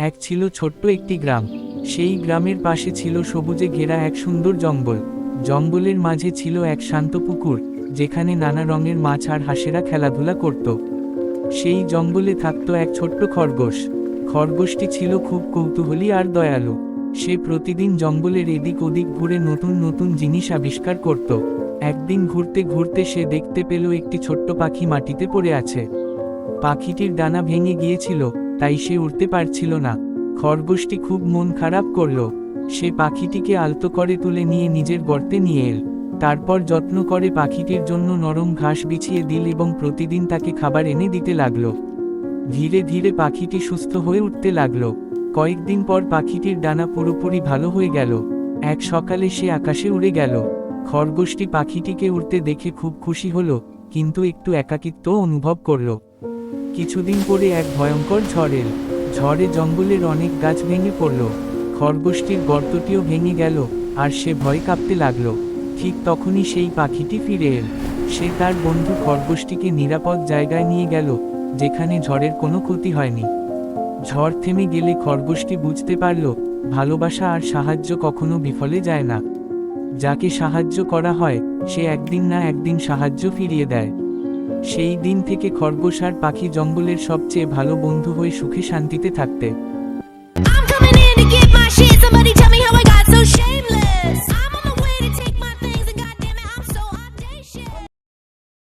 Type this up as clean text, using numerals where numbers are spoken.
এক ছিল ছোট্ট একটি গ্রাম। সেই গ্রামের পাশে ছিল সবুজে ঘেরা এক সুন্দর জঙ্গল। জঙ্গলের মাঝে ছিল এক শান্ত পুকুর, যেখানে নানা রঙের মাছ আর হাঁসেরা খেলাধুলা করত। সেই জঙ্গলে থাকত এক ছোট্ট খরগোশ। খরগোশটি ছিল খুব কৌতূহলী আর দয়ালু। সে প্রতিদিন জঙ্গলের এদিক ওদিক ঘুরে নতুন নতুন জিনিস আবিষ্কার করত। একদিন ঘুরতে ঘুরতে সে দেখতে পেল একটি ছোট্ট পাখি মাটিতে পড়ে আছে। পাখিটির ডানা ভেঙে গিয়েছিল, তাই সে উড়তে পারছিল না। খরগোশটি খুব মন খারাপ করল। সে পাখিটিকে আলতো করে তুলে নিয়ে নিজের গর্তে নিয়ে এল। তারপর যত্ন করে পাখিটির জন্য নরম ঘাস বিছিয়ে দিল এবং প্রতিদিন তাকে খাবার এনে দিতে লাগল। ধীরে ধীরে পাখিটি সুস্থ হয়ে উঠতে লাগল। কয়েকদিন পর পাখিটির ডানা পুরোপুরি ভালো হয়ে গেল। এক সকালে সে আকাশে উড়ে গেল। খরগোশটি পাখিটিকে উড়তে দেখে খুব খুশি হলো, কিন্তু একটু একাকিত্ব অনুভব করল। কিছুদিন পরে এক ভয়ঙ্কর ঝড় এল। ঝড়ে জঙ্গলের অনেক গাছ ভেঙে পড়ল। খরগোশটির গর্তটিও ভেঙে গেল, আর সে ভয় কাঁপতে লাগলো। ঠিক তখনই সেই পাখিটি ফিরে এল। সে তার বন্ধু খরগোশটিকে নিরাপদ জায়গায় নিয়ে গেল, যেখানে ঝড়ের কোনো ক্ষতি হয়নি। ঝড় থেমে গেলে খরগোশটি বুঝতে পারল, ভালোবাসা আর সাহায্য কখনো বিফলে যায় না। যাকে সাহায্য করা হয়, সে একদিন না একদিন সাহায্য ফিরিয়ে দেয়। সেই দিন থেকে খরগোশ আর পাখি জঙ্গলের সবচেয়ে ভালো বন্ধু হয়ে সুখে শান্তিতে থাকতে। I'm coming in to get my shit. Somebody tell me how I got so shameless.